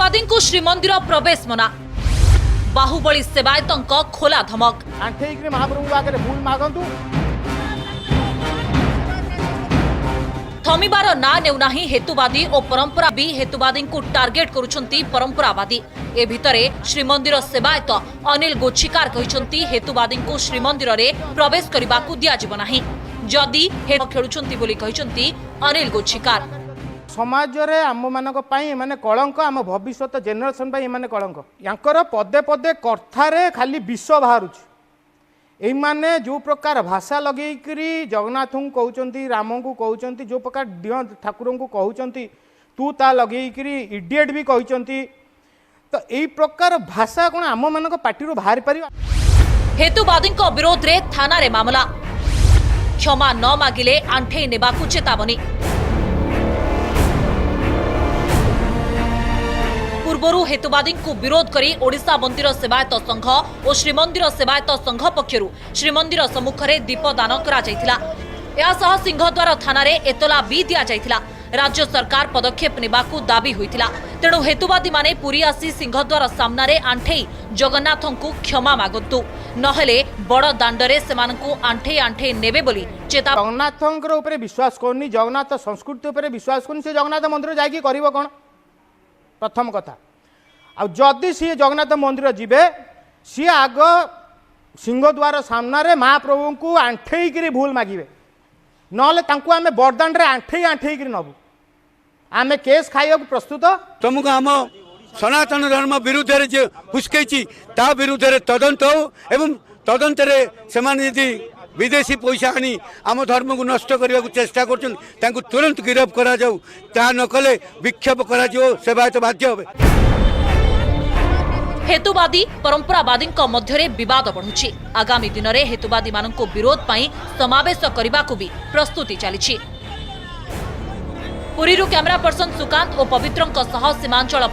हेतुवादी को श्रीमंदिर प्रवेश मना बाहुबली सेवायतों खोला धमक महाप्रभु आगे भूल मागंतु थमिबार ना नेउना हेतुवादी और परंपरा भी हेतुवादी को टार्गेट करुछंती परंपरावादी ए भितरे श्रीमंदिर सेवायत अनिल गोछिकार कहिसंती हेतुवादी को श्रीमंदिर रे प्रवेश करने को दिया जीव नाही जदि हेतु खेलुछंती बोली कहिसंती अनिल गोछिकार। समाज रे आम मानक पई माने कलंक आम भविष्यत जेनेरेशन पई माने कलंक यांकर पदे पदे कर्थारे खाली विष बाहरुछ एई माने जो प्रकार भाषा लगेकरी जगन्नाथ को कहउचंती राम को कहउचंती जो प्रकार दिह ठाकुर को कहउचंती तू ता लगेकरी इडियट भी कहउचंती तो एई प्रकार भाषा कोन आम मानक पार्टी बाहर पारिबा। हेतुवादी विरोध रे थाना रे मामला क्षमा न मागिले आंठे नेबाकू चेतावनी। पूर्वरु हेतुवादी को विरोध करी ओडिशा मंदिर सेवायत संघ और श्रीमंदिर सेवायत संघ पक्षरु श्रीमंदिर सम्मुख में दीपदान करा जायतिला। या सह सिंहद्वार थाना रे एतला भी दिया जायतिला। राज्य सरकार पदक्षेप नेबाकू दाबी होइतिला। तेणु हेतुवादी माने पुरी आसी सिंहद्वार सामने आंठेई जगन्नाथ को क्षमा मागतु नहेले बड़ दांडरे सेमानकू आंठे आंठे नेबे बोली चेता। जगन्नाथ ऊपर विश्वास करनी जगन्नाथ संस्कृति ऊपर विश्वास करनी से जगन्नाथ मंदिर जाइए करिवो कोन प्रथम कथा आदि सी जगन्नाथ मंदिर जीवे सी आग सिंहद्वार सामने महाप्रभु को आंठेई भूल मागिबे नले तांकु आमे बरदान रे आंठेई आंठेई नबु आमे केस खाइबा प्रस्तुत तुमको आम सनातन धर्म विरुद्ध रे जे हुस्कैची ता विरुद्ध रे तदंत हो एवं तदंत रे सेमान यदि विदेशी पैसा आनी आम धर्म को नष्ट करने को चेष्टा कर तुरंत गिरफ्त करा जाऊ ता नकले विक्षेप करा जाओ सेवायत बाध्य होबे। हेतुवादी परंपरावादी मध्य विवाद बढ़ुछि। आगामी दिन में हेतुवादी मानक विरोध पाई समावेश करने को भी प्रस्तुति चली। पुरीरू कैमरा पर्सन सुकांत और पवित्रंक सह सीमांचल